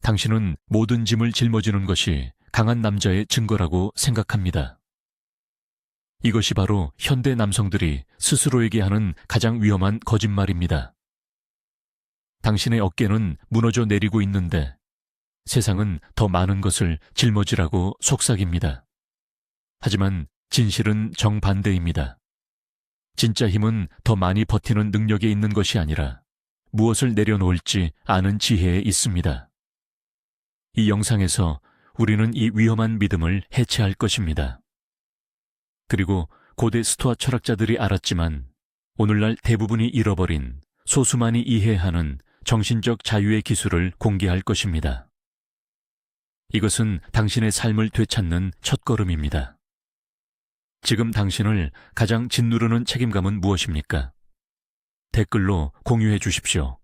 당신은 모든 짐을 짊어지는 것이 강한 남자의 증거라고 생각합니다. 이것이 바로 현대 남성들이 스스로에게 하는 가장 위험한 거짓말입니다. 당신의 어깨는 무너져 내리고 있는데 세상은 더 많은 것을 짊어지라고 속삭입니다. 하지만 진실은 정반대입니다. 진짜 힘은 더 많이 버티는 능력에 있는 것이 아니라 무엇을 내려놓을지 아는 지혜에 있습니다. 이 영상에서 우리는 이 위험한 믿음을 해체할 것입니다. 그리고 고대 스토아 철학자들이 알았지만 오늘날 대부분이 잃어버린 소수만이 이해하는 정신적 자유의 기술을 공개할 것입니다. 이것은 당신의 삶을 되찾는 첫걸음입니다. 지금 당신을 가장 짓누르는 책임감은 무엇입니까? 댓글로 공유해 주십시오.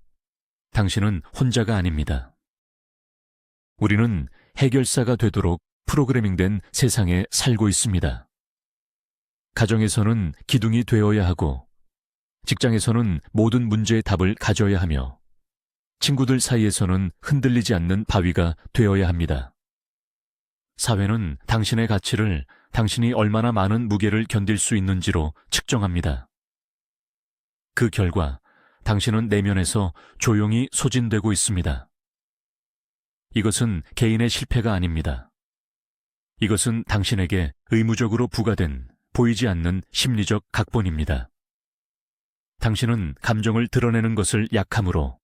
당신은 혼자가 아닙니다. 우리는 해결사가 되도록 프로그래밍된 세상에 살고 있습니다. 가정에서는 기둥이 되어야 하고, 직장에서는 모든 문제의 답을 가져야 하며, 친구들 사이에서는 흔들리지 않는 바위가 되어야 합니다. 사회는 당신의 가치를 당신이 얼마나 많은 무게를 견딜 수 있는지로 측정합니다. 그 결과 당신은 내면에서 조용히 소진되고 있습니다. 이것은 개인의 실패가 아닙니다. 이것은 당신에게 의무적으로 부과된 보이지 않는 심리적 각본입니다. 당신은 감정을 드러내는 것을 약함으로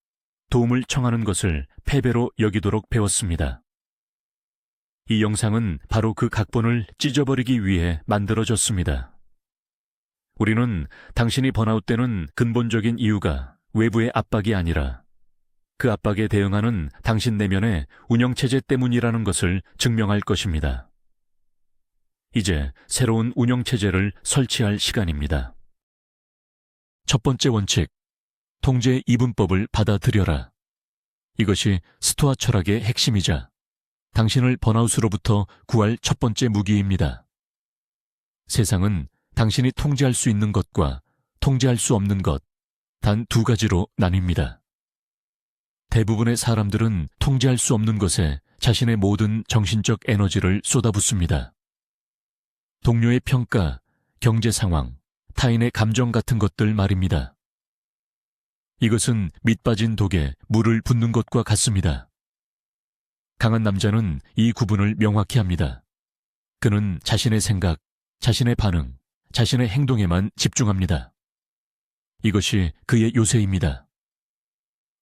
도움을 청하는 것을 패배로 여기도록 배웠습니다. 이 영상은 바로 그 각본을 찢어버리기 위해 만들어졌습니다. 우리는 당신이 번아웃되는 근본적인 이유가 외부의 압박이 아니라 그 압박에 대응하는 당신 내면의 운영체제 때문이라는 것을 증명할 것입니다. 이제 새로운 운영체제를 설치할 시간입니다. 첫 번째 원칙, 통제 이분법을 받아들여라. 이것이 스토아 철학의 핵심이자 당신을 번아웃으로부터 구할 첫 번째 무기입니다. 세상은 당신이 통제할 수 있는 것과 통제할 수 없는 것, 단 두 가지로 나뉩니다. 대부분의 사람들은 통제할 수 없는 것에 자신의 모든 정신적 에너지를 쏟아붓습니다. 동료의 평가, 경제 상황, 타인의 감정 같은 것들 말입니다. 이것은 밑 빠진 독에 물을 붓는 것과 같습니다. 강한 남자는 이 구분을 명확히 합니다. 그는 자신의 생각, 자신의 반응, 자신의 행동에만 집중합니다. 이것이 그의 요새입니다.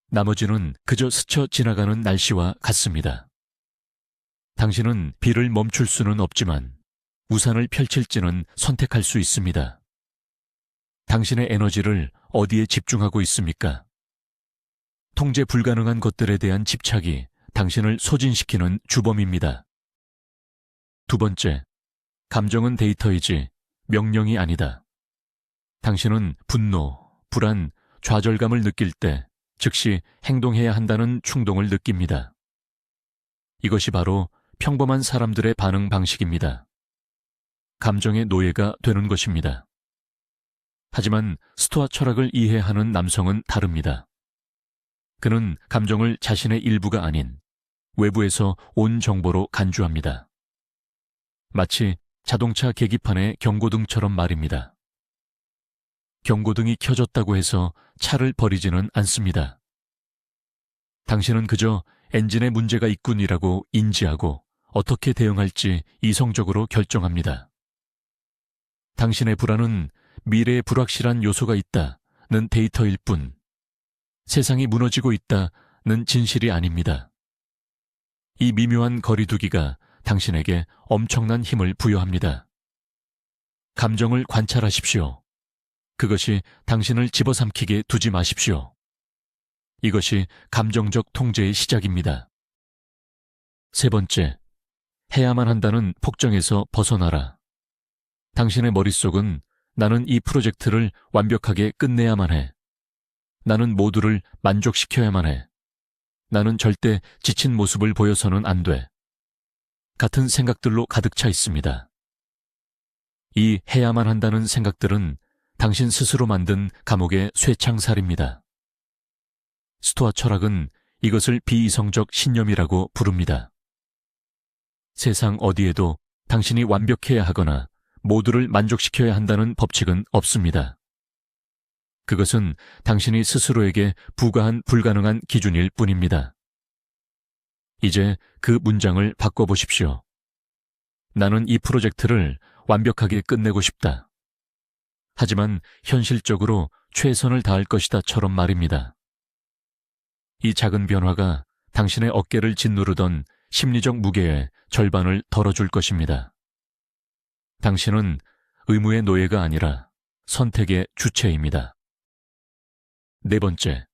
나머지는 그저 스쳐 지나가는 날씨와 같습니다. 당신은 비를 멈출 수는 없지만 우산을 펼칠지는 선택할 수 있습니다. 당신의 에너지를 어디에 집중하고 있습니까? 통제 불가능한 것들에 대한 집착이 당신을 소진시키는 주범입니다. 두 번째, 감정은 데이터이지 명령이 아니다. 당신은 분노, 불안, 좌절감을 느낄 때 즉시 행동해야 한다는 충동을 느낍니다. 이것이 바로 평범한 사람들의 반응 방식입니다. 감정의 노예가 되는 것입니다. 하지만 스토아 철학을 이해하는 남성은 다릅니다. 그는 감정을 자신의 일부가 아닌 외부에서 온 정보로 간주합니다. 마치 자동차 계기판의 경고등처럼 말입니다. 경고등이 켜졌다고 해서 차를 버리지는 않습니다. 당신은 그저 엔진에 문제가 있군이라고 인지하고 어떻게 대응할지 이성적으로 결정합니다. 당신의 불안은 미래에 불확실한 요소가 있다는 데이터일 뿐, 세상이 무너지고 있다는 진실이 아닙니다. 이 미묘한 거리두기가 당신에게 엄청난 힘을 부여합니다. 감정을 관찰하십시오. 그것이 당신을 집어삼키게 두지 마십시오. 이것이 감정적 통제의 시작입니다. 세 번째, 해야만 한다는 폭정에서 벗어나라. 당신의 머릿속은 나는 이 프로젝트를 완벽하게 끝내야만 해. 나는 모두를 만족시켜야만 해. 나는 절대 지친 모습을 보여서는 안 돼. 같은 생각들로 가득 차 있습니다. 이 해야만 한다는 생각들은 당신 스스로 만든 감옥의 쇠창살입니다. 스토아 철학은 이것을 비이성적 신념이라고 부릅니다. 세상 어디에도 당신이 완벽해야 하거나 모두를 만족시켜야 한다는 법칙은 없습니다. 그것은 당신이 스스로에게 부과한 불가능한 기준일 뿐입니다. 이제 그 문장을 바꿔보십시오. 나는 이 프로젝트를 완벽하게 끝내고 싶다. 하지만 현실적으로 최선을 다할 것이다처럼 말입니다. 이 작은 변화가 당신의 어깨를 짓누르던 심리적 무게의 절반을 덜어줄 것입니다. 당신은 의무의 노예가 아니라 선택의 주체입니다. 네 번째,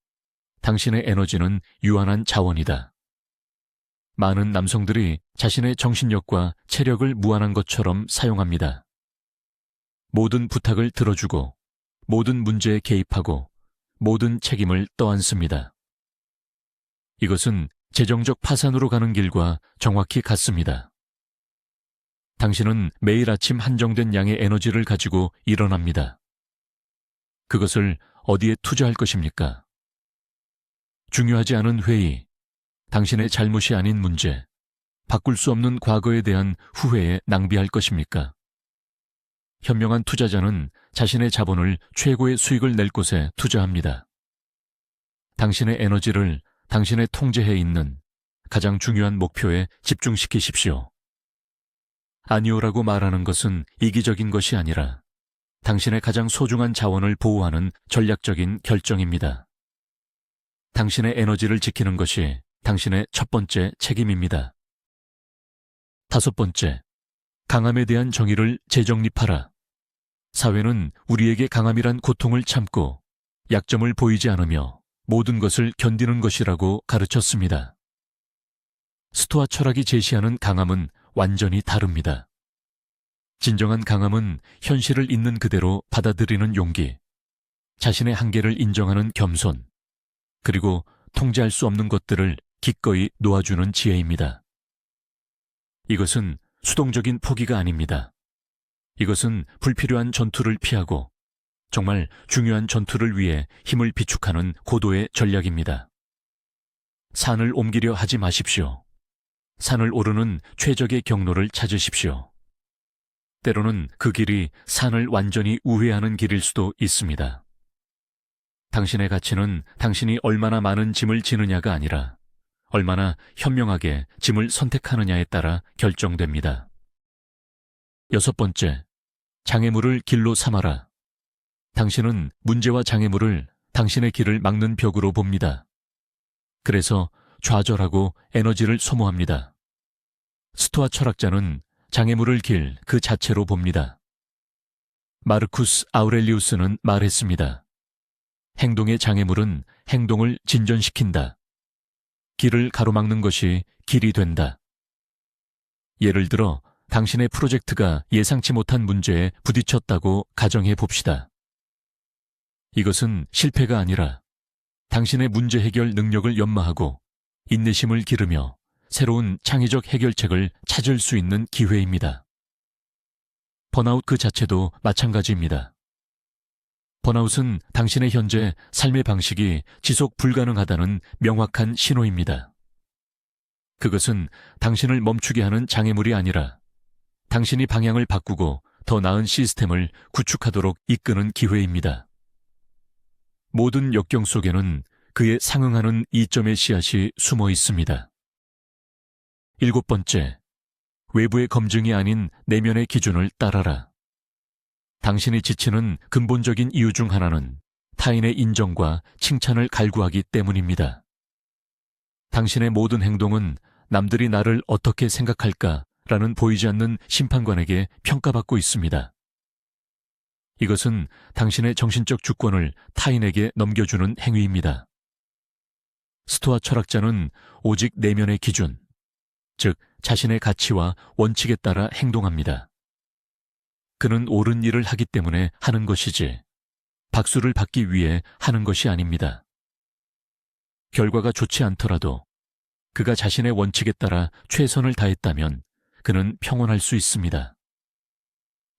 당신의 에너지는 유한한 자원이다. 많은 남성들이 자신의 정신력과 체력을 무한한 것처럼 사용합니다. 모든 부탁을 들어주고, 모든 문제에 개입하고, 모든 책임을 떠안습니다. 이것은 재정적 파산으로 가는 길과 정확히 같습니다. 당신은 매일 아침 한정된 양의 에너지를 가지고 일어납니다. 그것을 어디에 투자할 것입니까? 중요하지 않은 회의, 당신의 잘못이 아닌 문제, 바꿀 수 없는 과거에 대한 후회에 낭비할 것입니까? 현명한 투자자는 자신의 자본을 최고의 수익을 낼 곳에 투자합니다. 당신의 에너지를 당신의 통제에 있는 가장 중요한 목표에 집중시키십시오. 아니오라고 말하는 것은 이기적인 것이 아니라 당신의 가장 소중한 자원을 보호하는 전략적인 결정입니다. 당신의 에너지를 지키는 것이 당신의 첫 번째 책임입니다. 다섯 번째, 강함에 대한 정의를 재정립하라. 사회는 우리에게 강함이란 고통을 참고 약점을 보이지 않으며 모든 것을 견디는 것이라고 가르쳤습니다. 스토아 철학이 제시하는 강함은 완전히 다릅니다. 진정한 강함은 현실을 있는 그대로 받아들이는 용기, 자신의 한계를 인정하는 겸손, 그리고 통제할 수 없는 것들을 기꺼이 놓아주는 지혜입니다. 이것은 수동적인 포기가 아닙니다. 이것은 불필요한 전투를 피하고 정말 중요한 전투를 위해 힘을 비축하는 고도의 전략입니다. 산을 옮기려 하지 마십시오. 산을 오르는 최적의 경로를 찾으십시오. 때로는 그 길이 산을 완전히 우회하는 길일 수도 있습니다. 당신의 가치는 당신이 얼마나 많은 짐을 지느냐가 아니라 얼마나 현명하게 짐을 선택하느냐에 따라 결정됩니다. 여섯 번째, 장애물을 길로 삼아라. 당신은 문제와 장애물을 당신의 길을 막는 벽으로 봅니다. 그래서 좌절하고 에너지를 소모합니다. 스토아 철학자는 장애물을 길 그 자체로 봅니다. 마르쿠스 아우렐리우스는 말했습니다. 행동의 장애물은 행동을 진전시킨다. 길을 가로막는 것이 길이 된다. 예를 들어 당신의 프로젝트가 예상치 못한 문제에 부딪혔다고 가정해 봅시다. 이것은 실패가 아니라 당신의 문제 해결 능력을 연마하고 인내심을 기르며 새로운 창의적 해결책을 찾을 수 있는 기회입니다. 번아웃 그 자체도 마찬가지입니다. 번아웃은 당신의 현재 삶의 방식이 지속 불가능하다는 명확한 신호입니다. 그것은 당신을 멈추게 하는 장애물이 아니라 당신이 방향을 바꾸고 더 나은 시스템을 구축하도록 이끄는 기회입니다. 모든 역경 속에는 그에 상응하는 이점의 씨앗이 숨어 있습니다. 일곱 번째, 외부의 검증이 아닌 내면의 기준을 따라라. 당신이 지치는 근본적인 이유 중 하나는 타인의 인정과 칭찬을 갈구하기 때문입니다. 당신의 모든 행동은 남들이 나를 어떻게 생각할까라는 보이지 않는 심판관에게 평가받고 있습니다. 이것은 당신의 정신적 주권을 타인에게 넘겨주는 행위입니다. 스토아 철학자는 오직 내면의 기준, 즉 자신의 가치와 원칙에 따라 행동합니다. 그는 옳은 일을 하기 때문에 하는 것이지 박수를 받기 위해 하는 것이 아닙니다. 결과가 좋지 않더라도 그가 자신의 원칙에 따라 최선을 다했다면 그는 평온할 수 있습니다.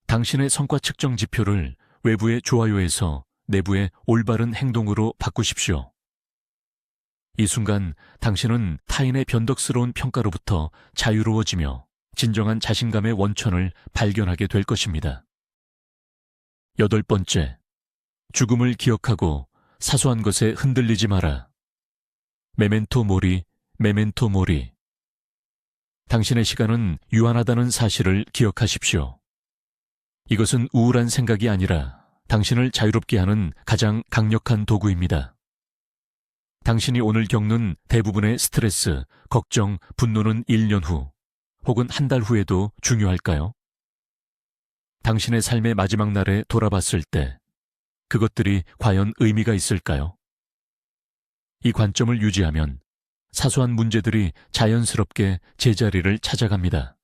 당신의 성과 측정 지표를 외부의 좋아요에서 내부의 올바른 행동으로 바꾸십시오. 이 순간 당신은 타인의 변덕스러운 평가로부터 자유로워지며 진정한 자신감의 원천을 발견하게 될 것입니다. 8번째, 죽음을 기억하고 사소한 것에 흔들리지 마라. 메멘토 모리, 메멘토 모리. 당신의 시간은 유한하다는 사실을 기억하십시오. 이것은 우울한 생각이 아니라 당신을 자유롭게 하는 가장 강력한 도구입니다. 당신이 오늘 겪는 대부분의 스트레스, 걱정, 분노는 1년 후 혹은 한 달 후에도 중요할까요? 당신의 삶의 마지막 날에 돌아봤을 때 그것들이 과연 의미가 있을까요? 이 관점을 유지하면 사소한 문제들이 자연스럽게 제자리를 찾아갑니다.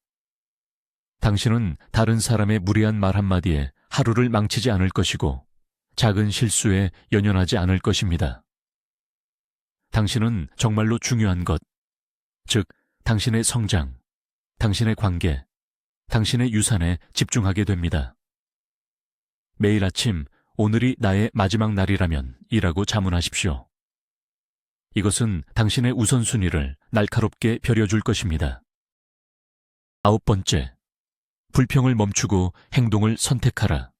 당신은 다른 사람의 무례한 말 한마디에 하루를 망치지 않을 것이고 작은 실수에 연연하지 않을 것입니다. 당신은 정말로 중요한 것, 즉 당신의 성장, 당신의 관계, 당신의 유산에 집중하게 됩니다. 매일 아침 오늘이 나의 마지막 날이라면 이라고 자문하십시오. 이것은 당신의 우선순위를 날카롭게 벼려줄 것입니다. 9번째, 불평을 멈추고 행동을 선택하라.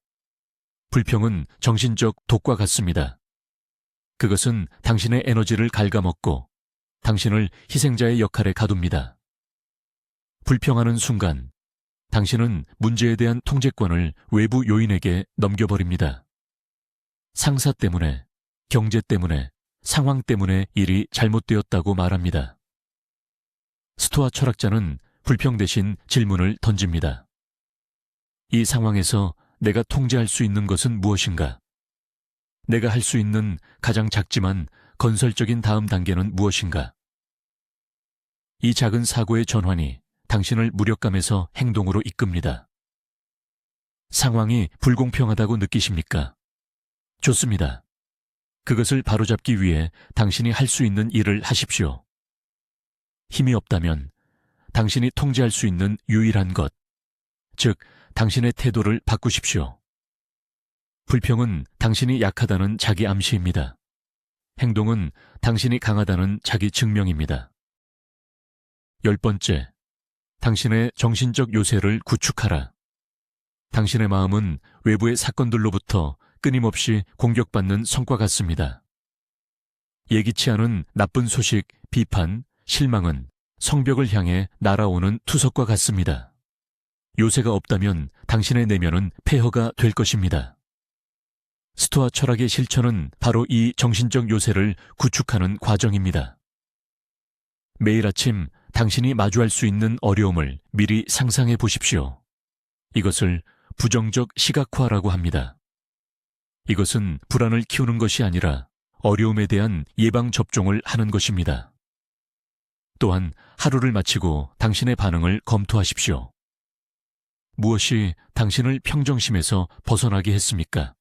불평은 정신적 독과 같습니다. 그것은 당신의 에너지를 갉아먹고 당신을 희생자의 역할에 가둡니다. 불평하는 순간 당신은 문제에 대한 통제권을 외부 요인에게 넘겨버립니다. 상사 때문에, 경제 때문에, 상황 때문에 일이 잘못되었다고 말합니다. 스토아 철학자는 불평 대신 질문을 던집니다. 이 상황에서 내가 통제할 수 있는 것은 무엇인가? 내가 할 수 있는 가장 작지만 건설적인 다음 단계는 무엇인가? 이 작은 사고의 전환이 당신을 무력감에서 행동으로 이끕니다. 상황이 불공평하다고 느끼십니까? 좋습니다. 그것을 바로잡기 위해 당신이 할 수 있는 일을 하십시오. 힘이 없다면 당신이 통제할 수 있는 유일한 것, 즉 당신의 태도를 바꾸십시오. 불평은 당신이 약하다는 자기 암시입니다. 행동은 당신이 강하다는 자기 증명입니다. 10번째, 당신의 정신적 요새를 구축하라. 당신의 마음은 외부의 사건들로부터 끊임없이 공격받는 성과 같습니다. 예기치 않은 나쁜 소식, 비판, 실망은 성벽을 향해 날아오는 투석과 같습니다. 요새가 없다면 당신의 내면은 폐허가 될 것입니다. 스토아 철학의 실천은 바로 이 정신적 요새를 구축하는 과정입니다. 매일 아침 당신이 마주할 수 있는 어려움을 미리 상상해 보십시오. 이것을 부정적 시각화라고 합니다. 이것은 불안을 키우는 것이 아니라 어려움에 대한 예방접종을 하는 것입니다. 또한 하루를 마치고 당신의 반응을 검토하십시오. 무엇이 당신을 평정심에서 벗어나게 했습니까?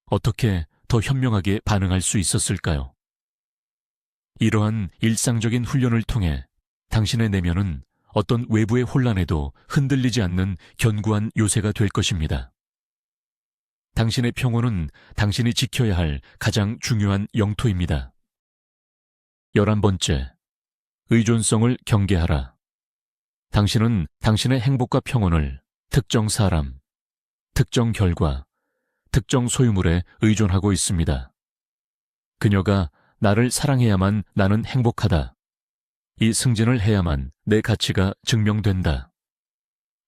어떻게 더 현명하게 반응할 수 있었을까요? 이러한 일상적인 훈련을 통해 당신의 내면은 어떤 외부의 혼란에도 흔들리지 않는 견고한 요새가 될 것입니다. 당신의 평온은 당신이 지켜야 할 가장 중요한 영토입니다. 11번째, 의존성을 경계하라. 당신은 당신의 행복과 평온을 특정 사람, 특정 결과, 특정 소유물에 의존하고 있습니다. 그녀가 나를 사랑해야만 나는 행복하다. 이 승진을 해야만 내 가치가 증명된다.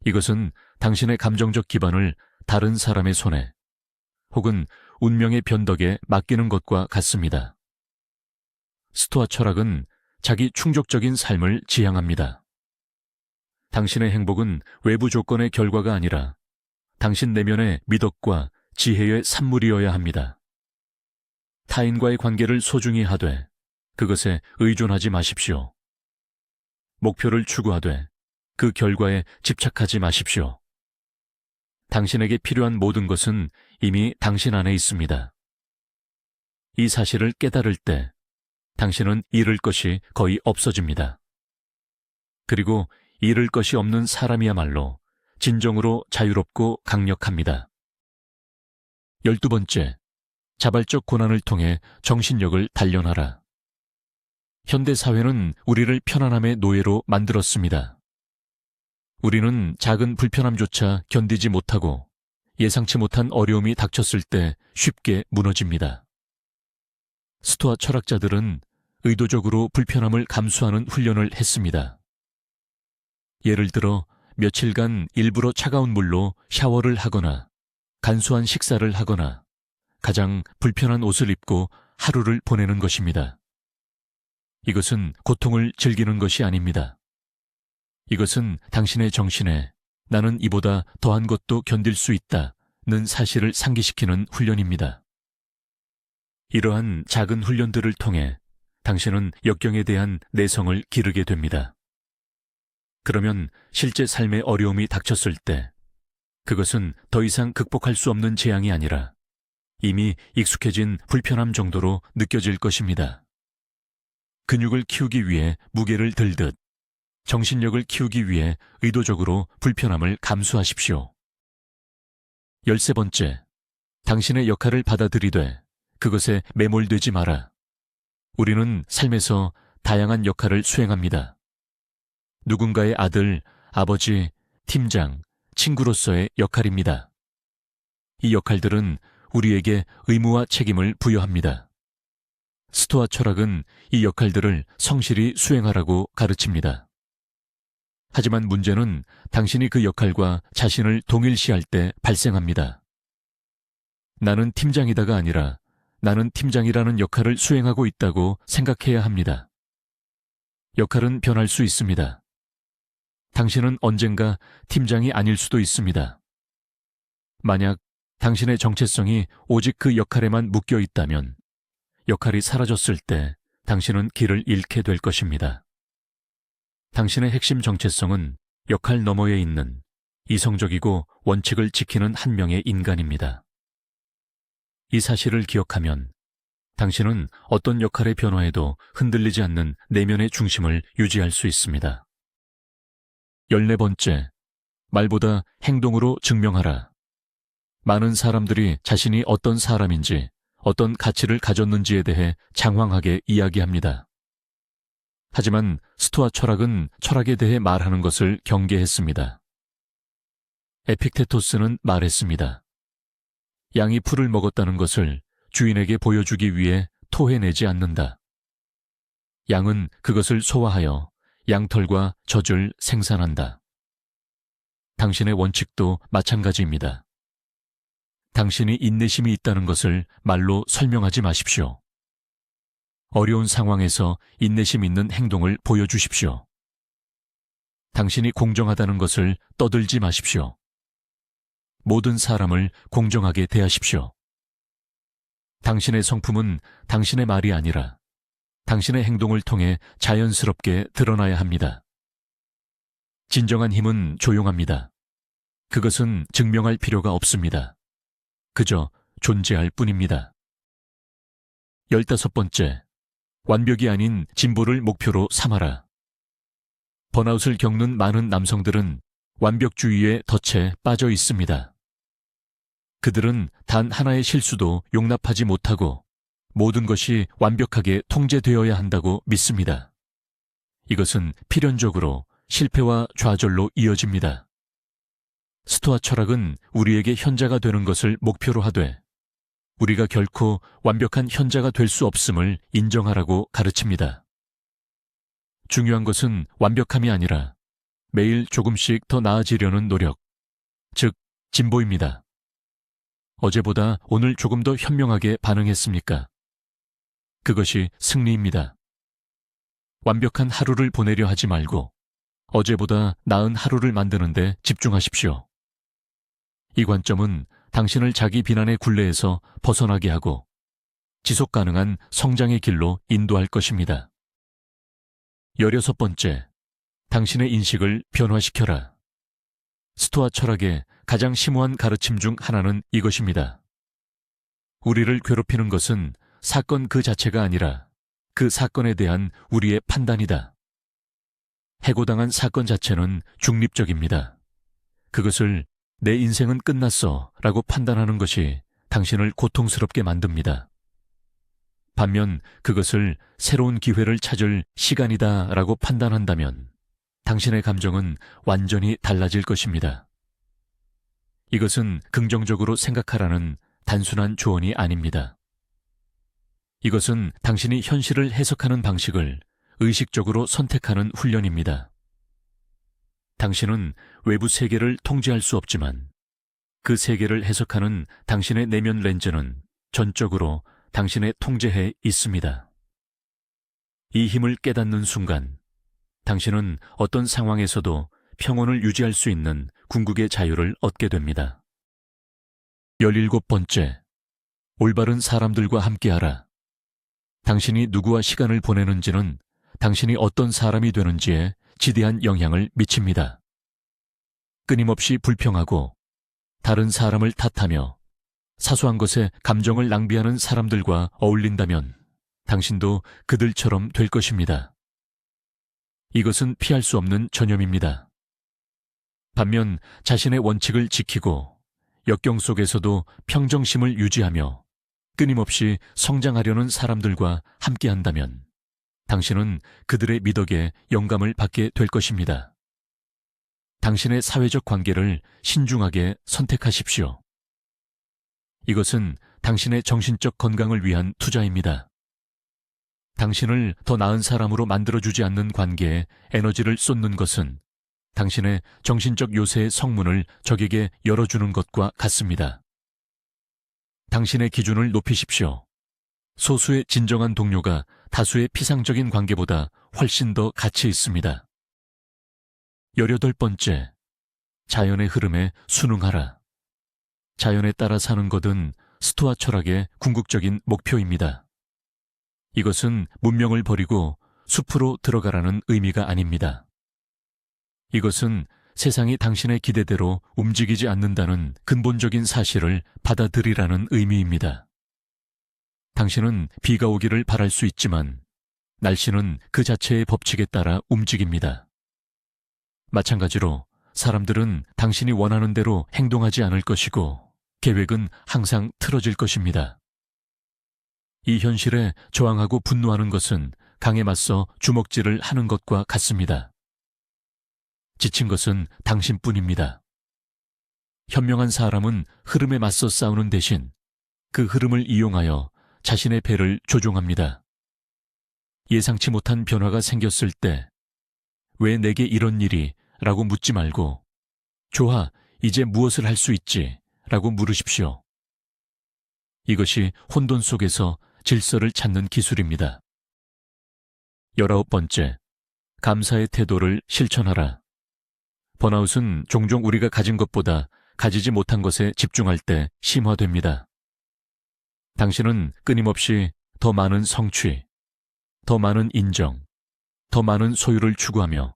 이것은 당신의 감정적 기반을 다른 사람의 손에 혹은 운명의 변덕에 맡기는 것과 같습니다. 스토아 철학은 자기 충족적인 삶을 지향합니다. 당신의 행복은 외부 조건의 결과가 아니라 당신 내면의 미덕과 지혜의 산물이어야 합니다. 타인과의 관계를 소중히 하되 그것에 의존하지 마십시오. 목표를 추구하되 그 결과에 집착하지 마십시오. 당신에게 필요한 모든 것은 이미 당신 안에 있습니다. 이 사실을 깨달을 때 당신은 잃을 것이 거의 없어집니다. 그리고 잃을 것이 없는 사람이야말로 진정으로 자유롭고 강력합니다. 12번째, 자발적 고난을 통해 정신력을 단련하라. 현대 사회는 우리를 편안함의 노예로 만들었습니다. 우리는 작은 불편함조차 견디지 못하고 예상치 못한 어려움이 닥쳤을 때 쉽게 무너집니다. 스토아 철학자들은 의도적으로 불편함을 감수하는 훈련을 했습니다. 예를 들어 며칠간 일부러 차가운 물로 샤워를 하거나 간소한 식사를 하거나 가장 불편한 옷을 입고 하루를 보내는 것입니다. 이것은 고통을 즐기는 것이 아닙니다. 이것은 당신의 정신에 나는 이보다 더한 것도 견딜 수 있다는 사실을 상기시키는 훈련입니다. 이러한 작은 훈련들을 통해 당신은 역경에 대한 내성을 기르게 됩니다. 그러면 실제 삶의 어려움이 닥쳤을 때 그것은 더 이상 극복할 수 없는 재앙이 아니라 이미 익숙해진 불편함 정도로 느껴질 것입니다. 근육을 키우기 위해 무게를 들듯 정신력을 키우기 위해 의도적으로 불편함을 감수하십시오. 13번째, 당신의 역할을 받아들이되 그것에 매몰되지 마라. 우리는 삶에서 다양한 역할을 수행합니다. 누군가의 아들, 아버지, 팀장, 친구로서의 역할입니다. 이 역할들은 우리에게 의무와 책임을 부여합니다. 스토아 철학은 이 역할들을 성실히 수행하라고 가르칩니다. 하지만 문제는 당신이 그 역할과 자신을 동일시할 때 발생합니다. 나는 팀장이다가 아니라 나는 팀장이라는 역할을 수행하고 있다고 생각해야 합니다. 역할은 변할 수 있습니다. 당신은 언젠가 팀장이 아닐 수도 있습니다. 만약 당신의 정체성이 오직 그 역할에만 묶여 있다면 역할이 사라졌을 때 당신은 길을 잃게 될 것입니다. 당신의 핵심 정체성은 역할 너머에 있는 이성적이고 원칙을 지키는 한 명의 인간입니다. 이 사실을 기억하면 당신은 어떤 역할의 변화에도 흔들리지 않는 내면의 중심을 유지할 수 있습니다. 14번째, 말보다 행동으로 증명하라. 많은 사람들이 자신이 어떤 사람인지, 어떤 가치를 가졌는지에 대해 장황하게 이야기합니다. 하지만 스토아 철학은 철학에 대해 말하는 것을 경계했습니다. 에픽테토스는 말했습니다. 양이 풀을 먹었다는 것을 주인에게 보여주기 위해 토해내지 않는다. 양은 그것을 소화하여 양털과 젖을 생산한다. 당신의 원칙도 마찬가지입니다. 당신이 인내심이 있다는 것을 말로 설명하지 마십시오. 어려운 상황에서 인내심 있는 행동을 보여주십시오. 당신이 공정하다는 것을 떠들지 마십시오. 모든 사람을 공정하게 대하십시오. 당신의 성품은 당신의 말이 아니라 당신의 행동을 통해 자연스럽게 드러나야 합니다. 진정한 힘은 조용합니다. 그것은 증명할 필요가 없습니다. 그저 존재할 뿐입니다. 15번째, 완벽이 아닌 진보를 목표로 삼아라. 번아웃을 겪는 많은 남성들은 완벽주의에 덫에 빠져 있습니다. 그들은 단 하나의 실수도 용납하지 못하고 모든 것이 완벽하게 통제되어야 한다고 믿습니다. 이것은 필연적으로 실패와 좌절로 이어집니다. 스토아 철학은 우리에게 현자가 되는 것을 목표로 하되 우리가 결코 완벽한 현자가 될 수 없음을 인정하라고 가르칩니다. 중요한 것은 완벽함이 아니라 매일 조금씩 더 나아지려는 노력, 즉 진보입니다. 어제보다 오늘 조금 더 현명하게 반응했습니까? 그것이 승리입니다. 완벽한 하루를 보내려 하지 말고 어제보다 나은 하루를 만드는 데 집중하십시오. 이 관점은 당신을 자기 비난의 굴레에서 벗어나게 하고 지속 가능한 성장의 길로 인도할 것입니다. 16번째, 당신의 인식을 변화시켜라. 스토아 철학의 가장 심오한 가르침 중 하나는 이것입니다. 우리를 괴롭히는 것은 사건 그 자체가 아니라 그 사건에 대한 우리의 판단이다. 해고당한 사건 자체는 중립적입니다. 그것을 내 인생은 끝났어 라고 판단하는 것이 당신을 고통스럽게 만듭니다. 반면 그것을 새로운 기회를 찾을 시간이다라고 판단한다면 당신의 감정은 완전히 달라질 것입니다. 이것은 긍정적으로 생각하라는 단순한 조언이 아닙니다. 이것은 당신이 현실을 해석하는 방식을 의식적으로 선택하는 훈련입니다. 당신은 외부 세계를 통제할 수 없지만 그 세계를 해석하는 당신의 내면 렌즈는 전적으로 당신의 통제하에 있습니다. 이 힘을 깨닫는 순간 당신은 어떤 상황에서도 평온을 유지할 수 있는 궁극의 자유를 얻게 됩니다. 17번째, 올바른 사람들과 함께하라. 당신이 누구와 시간을 보내는지는 당신이 어떤 사람이 되는지에 지대한 영향을 미칩니다. 끊임없이 불평하고 다른 사람을 탓하며 사소한 것에 감정을 낭비하는 사람들과 어울린다면 당신도 그들처럼 될 것입니다. 이것은 피할 수 없는 전염입니다. 반면 자신의 원칙을 지키고 역경 속에서도 평정심을 유지하며 끊임없이 성장하려는 사람들과 함께한다면 당신은 그들의 미덕에 영감을 받게 될 것입니다. 당신의 사회적 관계를 신중하게 선택하십시오. 이것은 당신의 정신적 건강을 위한 투자입니다. 당신을 더 나은 사람으로 만들어주지 않는 관계에 에너지를 쏟는 것은 당신의 정신적 요새의 성문을 적에게 열어주는 것과 같습니다. 당신의 기준을 높이십시오. 소수의 진정한 동료가 다수의 피상적인 관계보다 훨씬 더 가치 있습니다. 18번째, 자연의 흐름에 순응하라. 자연에 따라 사는 것은 스토아 철학의 궁극적인 목표입니다. 이것은 문명을 버리고 숲으로 들어가라는 의미가 아닙니다. 이것은 세상이 당신의 기대대로 움직이지 않는다는 근본적인 사실을 받아들이라는 의미입니다. 당신은 비가 오기를 바랄 수 있지만 날씨는 그 자체의 법칙에 따라 움직입니다. 마찬가지로 사람들은 당신이 원하는 대로 행동하지 않을 것이고 계획은 항상 틀어질 것입니다. 이 현실에 저항하고 분노하는 것은 강에 맞서 주먹질을 하는 것과 같습니다. 지친 것은 당신뿐입니다. 현명한 사람은 흐름에 맞서 싸우는 대신 그 흐름을 이용하여 자신의 배를 조종합니다. 예상치 못한 변화가 생겼을 때 왜 내게 이런 일이? 라고 묻지 말고 좋아, 이제 무엇을 할 수 있지? 라고 물으십시오. 이것이 혼돈 속에서 질서를 찾는 기술입니다. 19번째, 감사의 태도를 실천하라. 번아웃은 종종 우리가 가진 것보다 가지지 못한 것에 집중할 때 심화됩니다. 당신은 끊임없이 더 많은 성취, 더 많은 인정, 더 많은 소유를 추구하며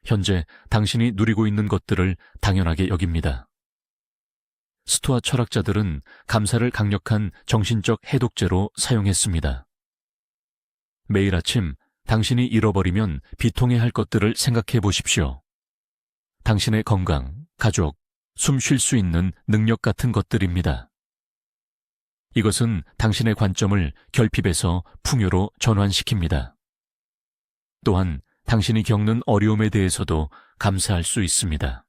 현재 당신이 누리고 있는 것들을 당연하게 여깁니다. 스토아 철학자들은 감사를 강력한 정신적 해독제로 사용했습니다. 매일 아침 당신이 잃어버리면 비통해할 것들을 생각해 보십시오. 당신의 건강, 가족, 숨 쉴 수 있는 능력 같은 것들입니다. 이것은 당신의 관점을 결핍에서 풍요로 전환시킵니다. 또한 당신이 겪는 어려움에 대해서도 감사할 수 있습니다.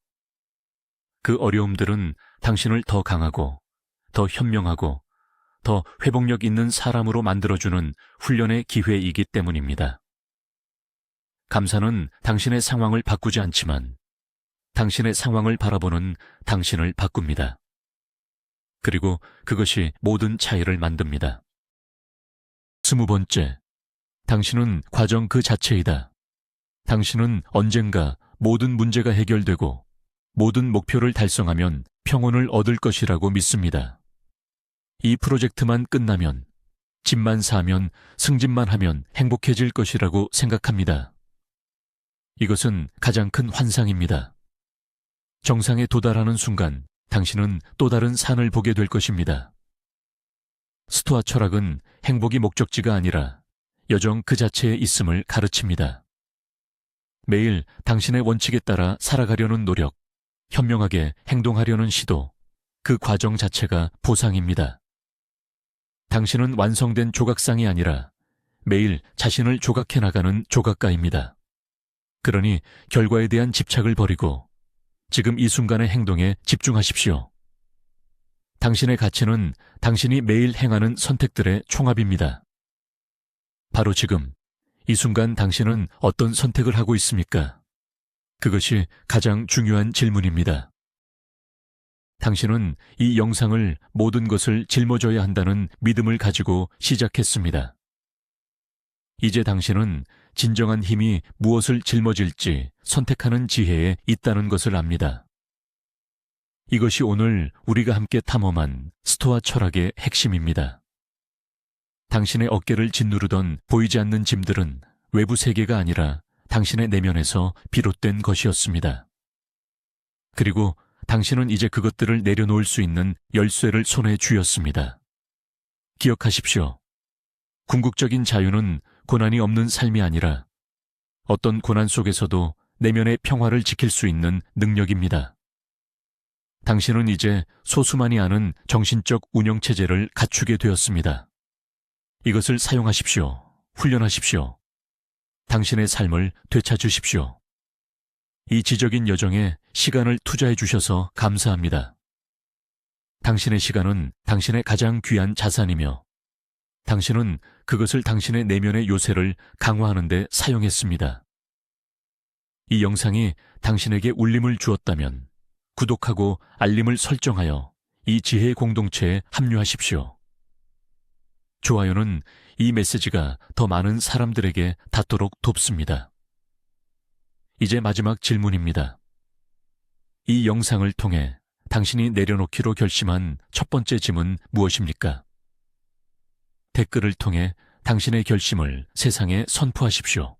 그 어려움들은 당신을 더 강하고, 더 현명하고, 더 회복력 있는 사람으로 만들어주는 훈련의 기회이기 때문입니다. 감사는 당신의 상황을 바꾸지 않지만 당신의 상황을 바라보는 당신을 바꿉니다. 그리고 그것이 모든 차이를 만듭니다. 20번째, 당신은 과정 그 자체이다. 당신은 언젠가 모든 문제가 해결되고 모든 목표를 달성하면 평온을 얻을 것이라고 믿습니다. 이 프로젝트만 끝나면, 집만 사면, 승진만 하면 행복해질 것이라고 생각합니다. 이것은 가장 큰 환상입니다. 정상에 도달하는 순간 당신은 또 다른 산을 보게 될 것입니다. 스토아 철학은 행복이 목적지가 아니라 여정 그 자체에 있음을 가르칩니다. 매일 당신의 원칙에 따라 살아가려는 노력, 현명하게 행동하려는 시도, 그 과정 자체가 보상입니다. 당신은 완성된 조각상이 아니라 매일 자신을 조각해 나가는 조각가입니다. 그러니 결과에 대한 집착을 버리고 지금 이 순간의 행동에 집중하십시오. 당신의 가치는 당신이 매일 행하는 선택들의 총합입니다. 바로 지금, 이 순간 당신은 어떤 선택을 하고 있습니까? 그것이 가장 중요한 질문입니다. 당신은 이 영상을 모든 것을 짊어져야 한다는 믿음을 가지고 시작했습니다. 이제 당신은 진정한 힘이 무엇을 짊어질지 선택하는 지혜에 있다는 것을 압니다. 이것이 오늘 우리가 함께 탐험한 스토아 철학의 핵심입니다. 당신의 어깨를 짓누르던 보이지 않는 짐들은 외부 세계가 아니라 당신의 내면에서 비롯된 것이었습니다. 그리고 당신은 이제 그것들을 내려놓을 수 있는 열쇠를 손에 쥐었습니다. 기억하십시오. 궁극적인 자유는 고난이 없는 삶이 아니라 어떤 고난 속에서도 내면의 평화를 지킬 수 있는 능력입니다. 당신은 이제 소수만이 아는 정신적 운영체제를 갖추게 되었습니다. 이것을 사용하십시오. 훈련하십시오. 당신의 삶을 되찾으십시오. 이 지적인 여정에 시간을 투자해 주셔서 감사합니다. 당신의 시간은 당신의 가장 귀한 자산이며 당신은 그것을 당신의 내면의 요새를 강화하는 데 사용했습니다. 이 영상이 당신에게 울림을 주었다면 구독하고 알림을 설정하여 이 지혜의 공동체에 합류하십시오. 좋아요는 이 메시지가 더 많은 사람들에게 닿도록 돕습니다. 이제 마지막 질문입니다. 이 영상을 통해 당신이 내려놓기로 결심한 첫 번째 짐은 무엇입니까? 댓글을 통해 당신의 결심을 세상에 선포하십시오.